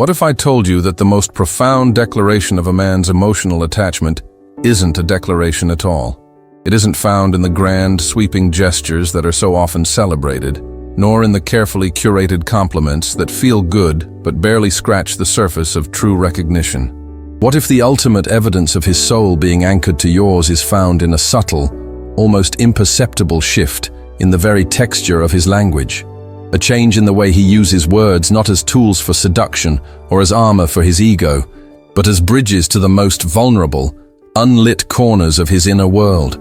What if I told you that the most profound declaration of a man's emotional attachment isn't a declaration at all? It isn't found in the grand, sweeping gestures that are so often celebrated, nor in the carefully curated compliments that feel good but barely scratch the surface of true recognition. What if the ultimate evidence of his soul being anchored to yours is found in a subtle, almost imperceptible shift in the very texture of his language? A change in the way he uses words not as tools for seduction or as armor for his ego, but as bridges to the most vulnerable, unlit corners of his inner world.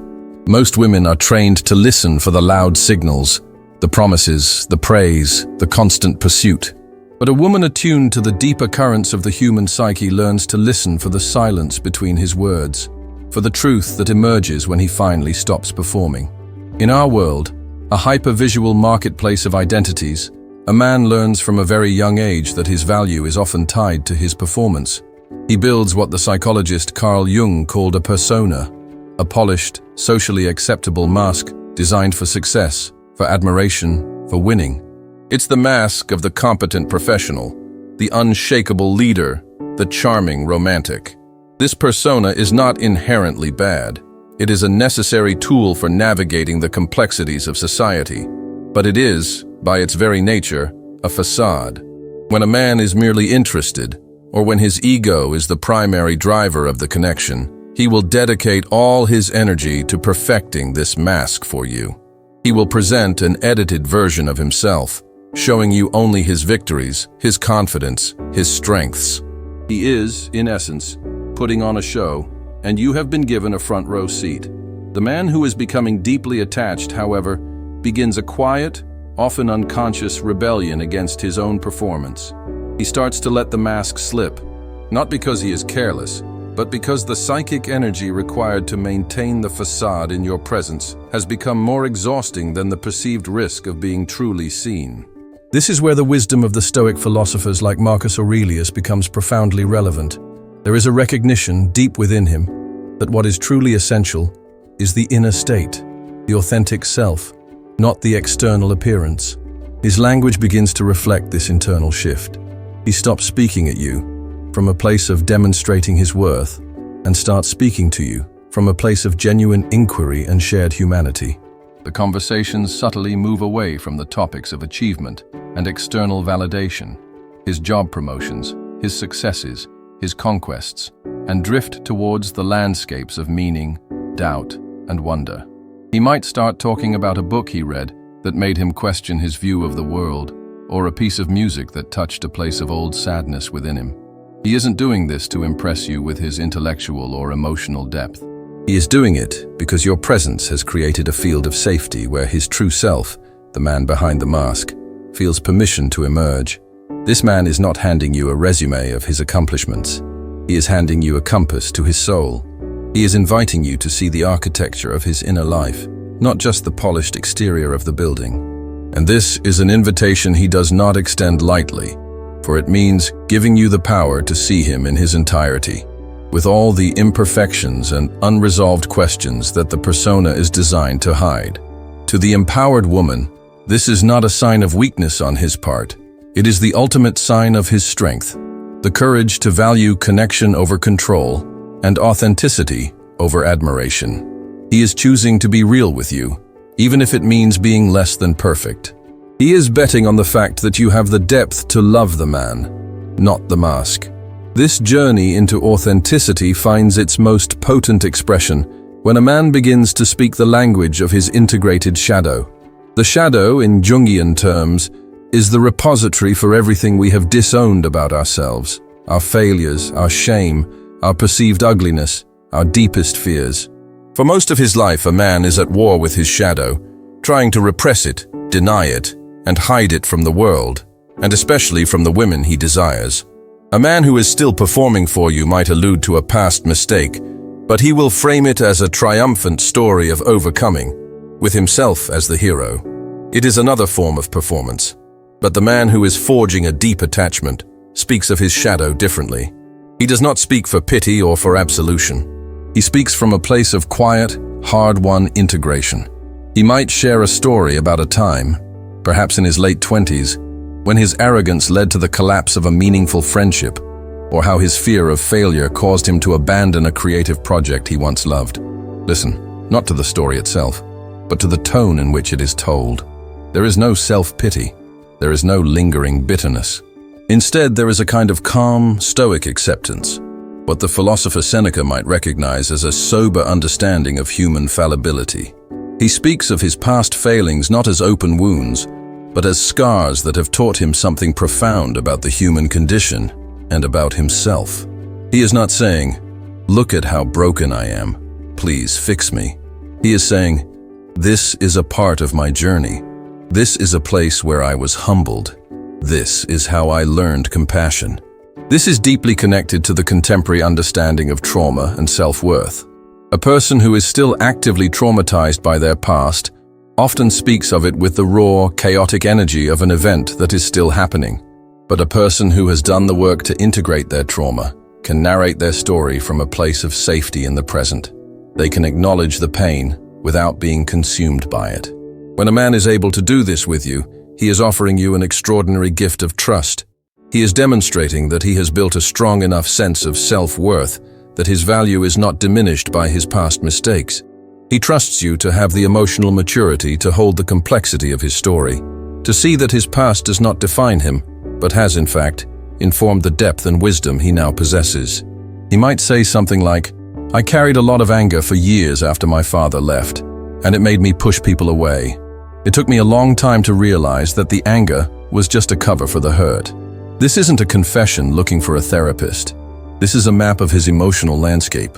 Most women are trained to listen for the loud signals, the promises, the praise, the constant pursuit. But a woman attuned to the deeper currents of the human psyche learns to listen for the silence between his words, for the truth that emerges when he finally stops performing. In our world, a hyper-visual marketplace of identities, a man learns from a very young age that his value is often tied to his performance. He builds what the psychologist Carl Jung called a persona, a polished, socially acceptable mask designed for success, for admiration, for winning. It's the mask of the competent professional, the unshakable leader, the charming romantic. This persona is not inherently bad. It is a necessary tool for navigating the complexities of society. But it is, by its very nature, a facade. When a man is merely interested, or when his ego is the primary driver of the connection, he will dedicate all his energy to perfecting this mask for you. He will present an edited version of himself, showing you only his victories, his confidence, his strengths. He is, in essence, putting on a show, and you have been given a front row seat. The man who is becoming deeply attached, however, begins a quiet, often unconscious rebellion against his own performance. He starts to let the mask slip, not because he is careless, but because the psychic energy required to maintain the facade in your presence has become more exhausting than the perceived risk of being truly seen. This is where the wisdom of the Stoic philosophers like Marcus Aurelius becomes profoundly relevant. There is a recognition deep within him that what is truly essential is the inner state, the authentic self, not the external appearance. His language begins to reflect this internal shift. He stops speaking at you from a place of demonstrating his worth and starts speaking to you from a place of genuine inquiry and shared humanity. The conversations subtly move away from the topics of achievement and external validation, his job promotions, his successes, his conquests, and drift towards the landscapes of meaning, doubt, and wonder. He might start talking about a book he read that made him question his view of the world, or a piece of music that touched a place of old sadness within him. He isn't doing this to impress you with his intellectual or emotional depth. He is doing it because your presence has created a field of safety where his true self, the man behind the mask, feels permission to emerge. This man is not handing you a resume of his accomplishments. He is handing you a compass to his soul. He is inviting you to see the architecture of his inner life, not just the polished exterior of the building. And this is an invitation he does not extend lightly, for it means giving you the power to see him in his entirety, with all the imperfections and unresolved questions that the persona is designed to hide. To the empowered woman, this is not a sign of weakness on his part. It is the ultimate sign of his strength, the courage to value connection over control and authenticity over admiration. He is choosing to be real with you, even if it means being less than perfect. He is betting on the fact that you have the depth to love the man, not the mask. This journey into authenticity finds its most potent expression when a man begins to speak the language of his integrated shadow. The shadow, in Jungian terms, is the repository for everything we have disowned about ourselves, our failures, our shame, our perceived ugliness, our deepest fears. For most of his life, a man is at war with his shadow, trying to repress it, deny it, and hide it from the world, and especially from the women he desires. A man who is still performing for you might allude to a past mistake, but he will frame it as a triumphant story of overcoming, with himself as the hero. It is another form of performance, but the man who is forging a deep attachment speaks of his shadow differently. He does not speak for pity or for absolution. He speaks from a place of quiet, hard-won integration. He might share a story about a time, perhaps in his late 20s, when his arrogance led to the collapse of a meaningful friendship, or how his fear of failure caused him to abandon a creative project he once loved. Listen, not to the story itself, but to the tone in which it is told. There is no self-pity. There is no lingering bitterness. Instead, there is a kind of calm, stoic acceptance, what the philosopher Seneca might recognize as a sober understanding of human fallibility. He speaks of his past failings not as open wounds, but as scars that have taught him something profound about the human condition and about himself. He is not saying, "Look at how broken I am. Please fix me." He is saying, "This is a part of my journey. This is a place where I was humbled. This is how I learned compassion." This is deeply connected to the contemporary understanding of trauma and self-worth. A person who is still actively traumatized by their past often speaks of it with the raw, chaotic energy of an event that is still happening. But a person who has done the work to integrate their trauma can narrate their story from a place of safety in the present. They can acknowledge the pain without being consumed by it. When a man is able to do this with you, he is offering you an extraordinary gift of trust. He is demonstrating that he has built a strong enough sense of self-worth that his value is not diminished by his past mistakes. He trusts you to have the emotional maturity to hold the complexity of his story, to see that his past does not define him, but has, in fact, informed the depth and wisdom he now possesses. He might say something like, "I carried a lot of anger for years after my father left, and it made me push people away. It took me a long time to realize that the anger was just a cover for the hurt." This isn't a confession looking for a therapist. This is a map of his emotional landscape.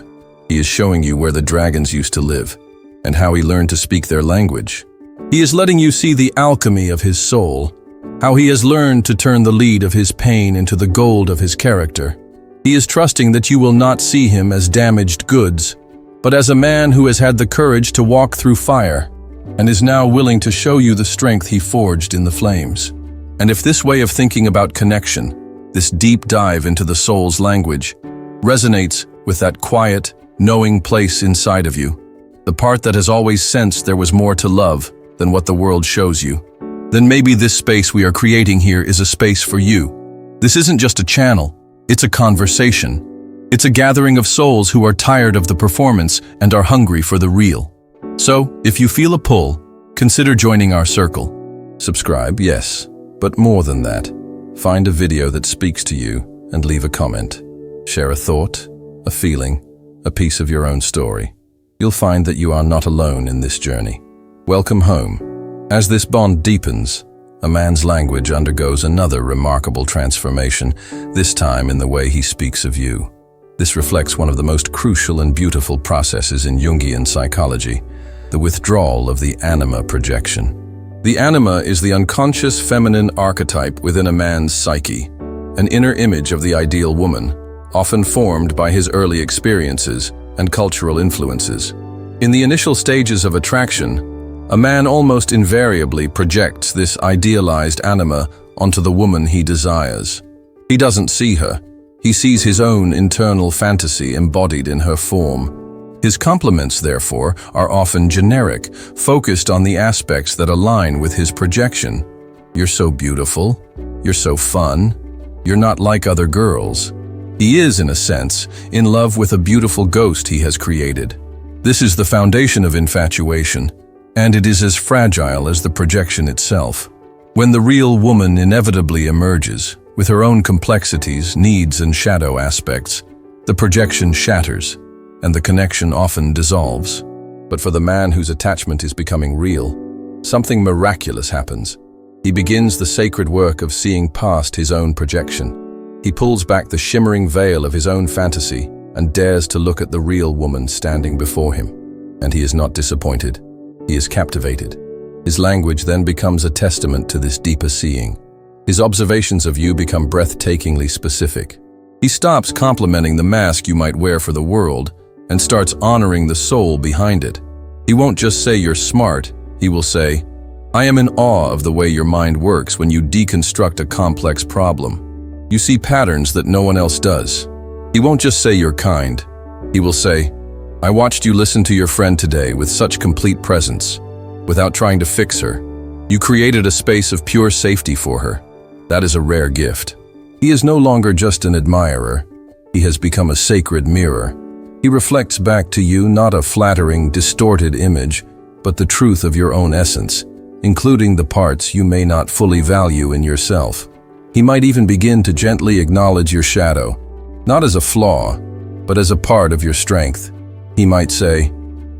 He is showing you where the dragons used to live, and how he learned to speak their language. He is letting you see the alchemy of his soul, how he has learned to turn the lead of his pain into the gold of his character. He is trusting that you will not see him as damaged goods, but as a man who has had the courage to walk through fire, and is now willing to show you the strength he forged in the flames. And if this way of thinking about connection, this deep dive into the soul's language, resonates with that quiet, knowing place inside of you, the part that has always sensed there was more to love than what the world shows you, then maybe this space we are creating here is a space for you. This isn't just a channel, it's a conversation. It's a gathering of souls who are tired of the performance and are hungry for the real. So, if you feel a pull, consider joining our circle. Subscribe, yes, but more than that. Find a video that speaks to you and leave a comment. Share a thought, a feeling, a piece of your own story. You'll find that you are not alone in this journey. Welcome home. As this bond deepens, a man's language undergoes another remarkable transformation, this time in the way he speaks of you. This reflects one of the most crucial and beautiful processes in Jungian psychology, the withdrawal of the anima projection. The anima is the unconscious feminine archetype within a man's psyche, an inner image of the ideal woman, often formed by his early experiences and cultural influences. In the initial stages of attraction, a man almost invariably projects this idealized anima onto the woman he desires. He doesn't see her. He sees his own internal fantasy embodied in her form. His compliments, therefore, are often generic, focused on the aspects that align with his projection. "You're so beautiful. You're so fun. You're not like other girls." He is, in a sense, in love with a beautiful ghost he has created. This is the foundation of infatuation, and it is as fragile as the projection itself. When the real woman inevitably emerges, with her own complexities, needs, and shadow aspects, the projection shatters, and the connection often dissolves. But for the man whose attachment is becoming real, something miraculous happens. He begins the sacred work of seeing past his own projection. He pulls back the shimmering veil of his own fantasy and dares to look at the real woman standing before him. And he is not disappointed. He is captivated. His language then becomes a testament to this deeper seeing. His observations of you become breathtakingly specific. He stops complimenting the mask you might wear for the world and starts honoring the soul behind it. He won't just say you're smart, he will say, "I am in awe of the way your mind works when you deconstruct a complex problem. You see patterns that no one else does." He won't just say you're kind. He will say, "I watched you listen to your friend today with such complete presence. Without trying to fix her, you created a space of pure safety for her. That is a rare gift. He is no longer just an admirer. He has become a sacred mirror. He reflects back to you not a flattering, distorted image, but the truth of your own essence, including the parts you may not fully value in yourself. He might even begin to gently acknowledge your shadow, not as a flaw, but as a part of your strength. He might say,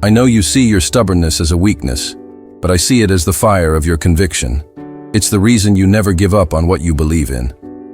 "I know you see your stubbornness as a weakness, but I see it as the fire of your conviction. It's the reason you never give up on what you believe in."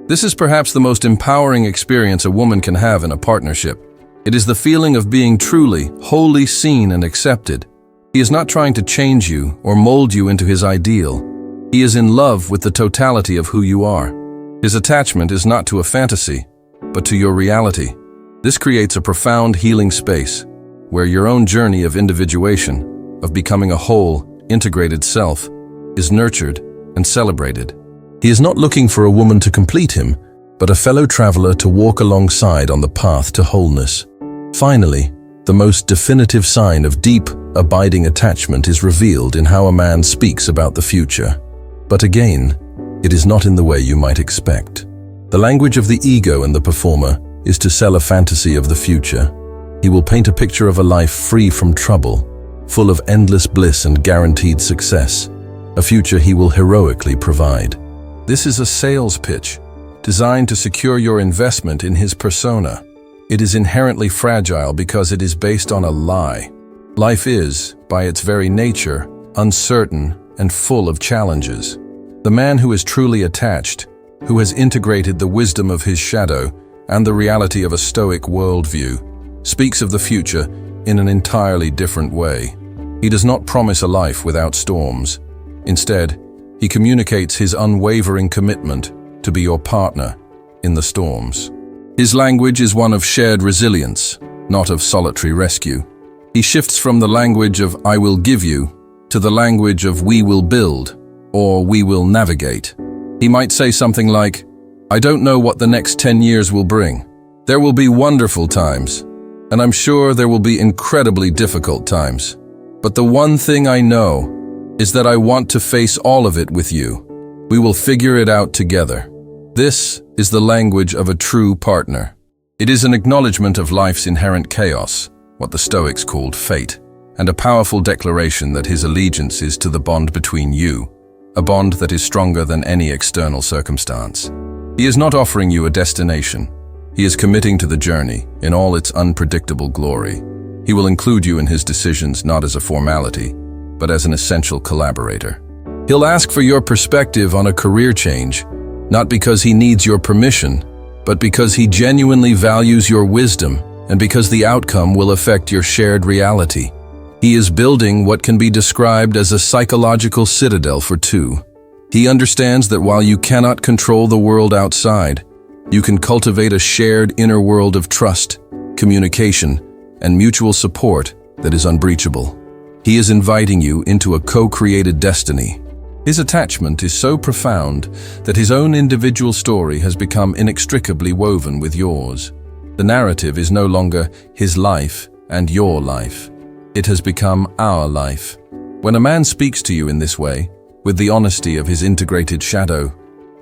This is perhaps the most empowering experience a woman can have in a partnership. It is the feeling of being truly, wholly seen and accepted. He is not trying to change you or mold you into his ideal. He is in love with the totality of who you are. His attachment is not to a fantasy, but to your reality. This creates a profound healing space, where your own journey of individuation, of becoming a whole, integrated self, is nurtured and celebrated. He is not looking for a woman to complete him, but a fellow traveler to walk alongside on the path to wholeness. Finally, the most definitive sign of deep, abiding attachment is revealed in how a man speaks about the future. But again, it is not in the way you might expect. The language of the ego in the performer is to sell a fantasy of the future. He will paint a picture of a life free from trouble, full of endless bliss and guaranteed success, a future he will heroically provide. This is a sales pitch, designed to secure your investment in his persona. It is inherently fragile because it is based on a lie. Life is, by its very nature, uncertain and full of challenges. The man who is truly attached, who has integrated the wisdom of his shadow and the reality of a Stoic worldview, speaks of the future in an entirely different way. He does not promise a life without storms. Instead, he communicates his unwavering commitment to be your partner in the storms. His language is one of shared resilience, not of solitary rescue. He shifts from the language of "I will give you" to the language of "we will build" or "we will navigate." He might say something like, "I don't know what the next 10 years will bring. There will be wonderful times, and I'm sure there will be incredibly difficult times. But the one thing I know is that I want to face all of it with you. We will figure it out together." This is the language of a true partner. It is an acknowledgement of life's inherent chaos, what the Stoics called fate, and a powerful declaration that his allegiance is to the bond between you, a bond that is stronger than any external circumstance. He is not offering you a destination. He is committing to the journey in all its unpredictable glory. He will include you in his decisions not as a formality, but as an essential collaborator. He'll ask for your perspective on a career change, not because he needs your permission, but because he genuinely values your wisdom and because the outcome will affect your shared reality. He is building what can be described as a psychological citadel for two. He understands that while you cannot control the world outside, you can cultivate a shared inner world of trust, communication, and mutual support that is unbreachable. He is inviting you into a co-created destiny. His attachment is so profound that his own individual story has become inextricably woven with yours. The narrative is no longer his life and your life. It has become our life. When a man speaks to you in this way, with the honesty of his integrated shadow,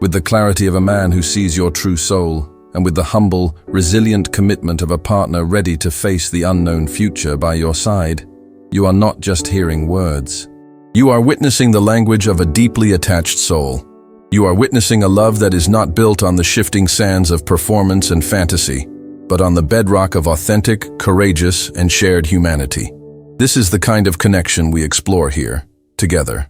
with the clarity of a man who sees your true soul, and with the humble, resilient commitment of a partner ready to face the unknown future by your side, you are not just hearing words. You are witnessing the language of a deeply attached soul. You are witnessing a love that is not built on the shifting sands of performance and fantasy, but on the bedrock of authentic, courageous, and shared humanity. This is the kind of connection we explore here, together.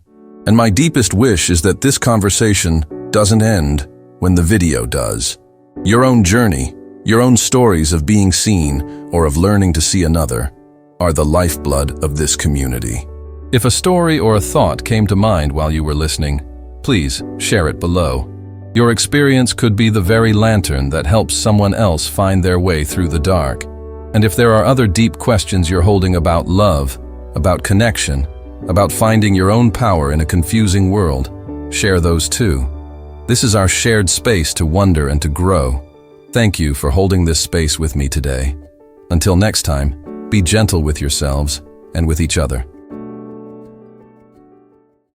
And my deepest wish is that this conversation doesn't end when the video does. Your own journey, your own stories of being seen or of learning to see another, are the lifeblood of this community. If a story or a thought came to mind while you were listening, please share it below. Your experience could be the very lantern that helps someone else find their way through the dark. And if there are other deep questions you're holding about love, about connection, about finding your own power in a confusing world, share those too. This is our shared space to wonder and to grow. Thank you for holding this space with me today. Until next time, be gentle with yourselves and with each other.